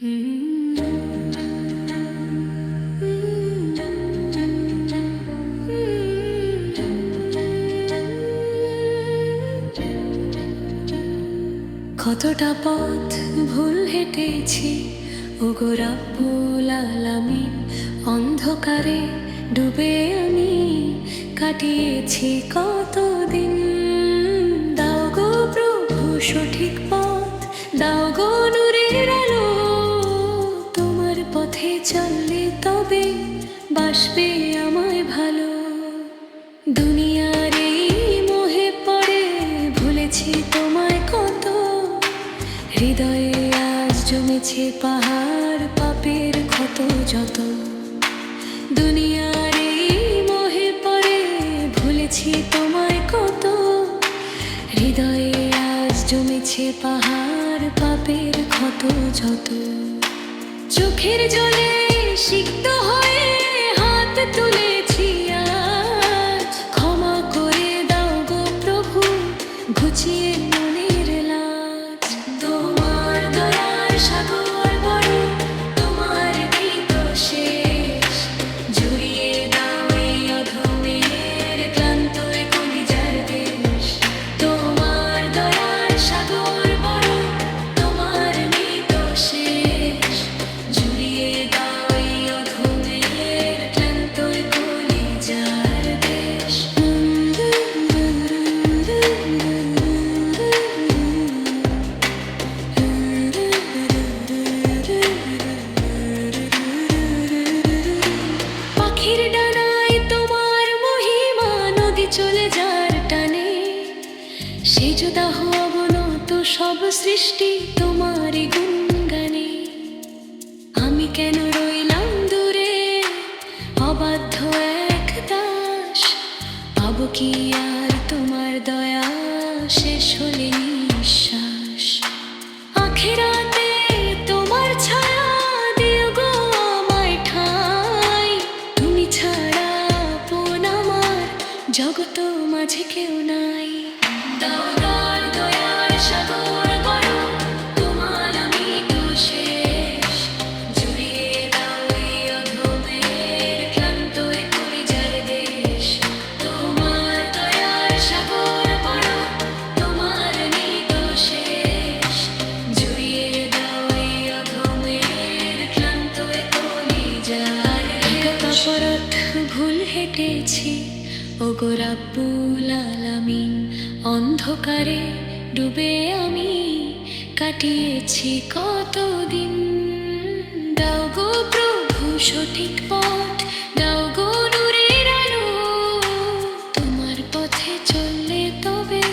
কতটা পথ ভুল হেঁটেছি ওগো রাব্বুল আলামিন, অন্ধকারে ডুবে আমি কাটিয়েছি কতদিন। দাও গো প্রভু সঠিক পথ, দাও গো নূরের আলো, তোমার পথে চললে তবে বাসবে আমায় ভালো। দুনিয়ার এই মোহে পড়ে ভুলেছি তোমায় কত, হৃদয়ে আজ জমেছে পাহাড় পাপের ক্ষত যত। দুনিয়ার এই মোহে পড়ে ভুলেছি তোমায় কত, হৃদয়ে আজ জমেছে পাহাড় পাপের ক্ষত যত। চোখের জলে সিক্ত হয়ে হাত তুলেছি আজ, ক্ষমা করে দাও গো প্রভু ঘুচিয়ে মনের লাজ। তোমার দয়ার সাগর বড়, তোমার ভীত শেষ, জুড়িয়ে দাও এই অধমের ক্লান্ত কলিজার দেশ। তোমার দয়ার সাগর বড়, তোমার ভীত শেষ, জুড়িয়ে দাও এই অধমের ক্লান্ত কলিজার দেশ। পাখির ডানায় তোমার মহিমা, নদী চলে যার টানে, সে যুদা অবনত সব সৃষ্টি তোমারই গুণগানে। আমি কেন রইলাম দূরে অবাধ্য এক দাস, পাবো কি আর তোমার দয়া শেষ হলে নিঃশ্বাস। আখেরাতে তোমার ছায়া দিও গো আমায় ঠাঁই, তুমি ছাড়া আপন আমার জগত মাঝে কেউ নাই। দাও দার দয়ার সাগর বড়, তোমার আমি তো শেষ, জুড়িয়ে দাও এই অধমের ক্লান্ত কলিজার দেশ। তোমার দয়ার সাগর বড়, তোমার আমি তো শেষ, জুড়িয়ে দাও এই অধমের ক্লান্ত কলিজার দেশ। পরত ভুল হেঁটেছি ওগো রাব্বুল আলামিন, অন্ধকারে ডুবে আমি কাটিয়েছি কতদিন। দাও গো প্রভু সঠিক পথ, দাও গো নূরের আলো, তোমার পথে চললে তবে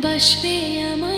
বাসবে আমার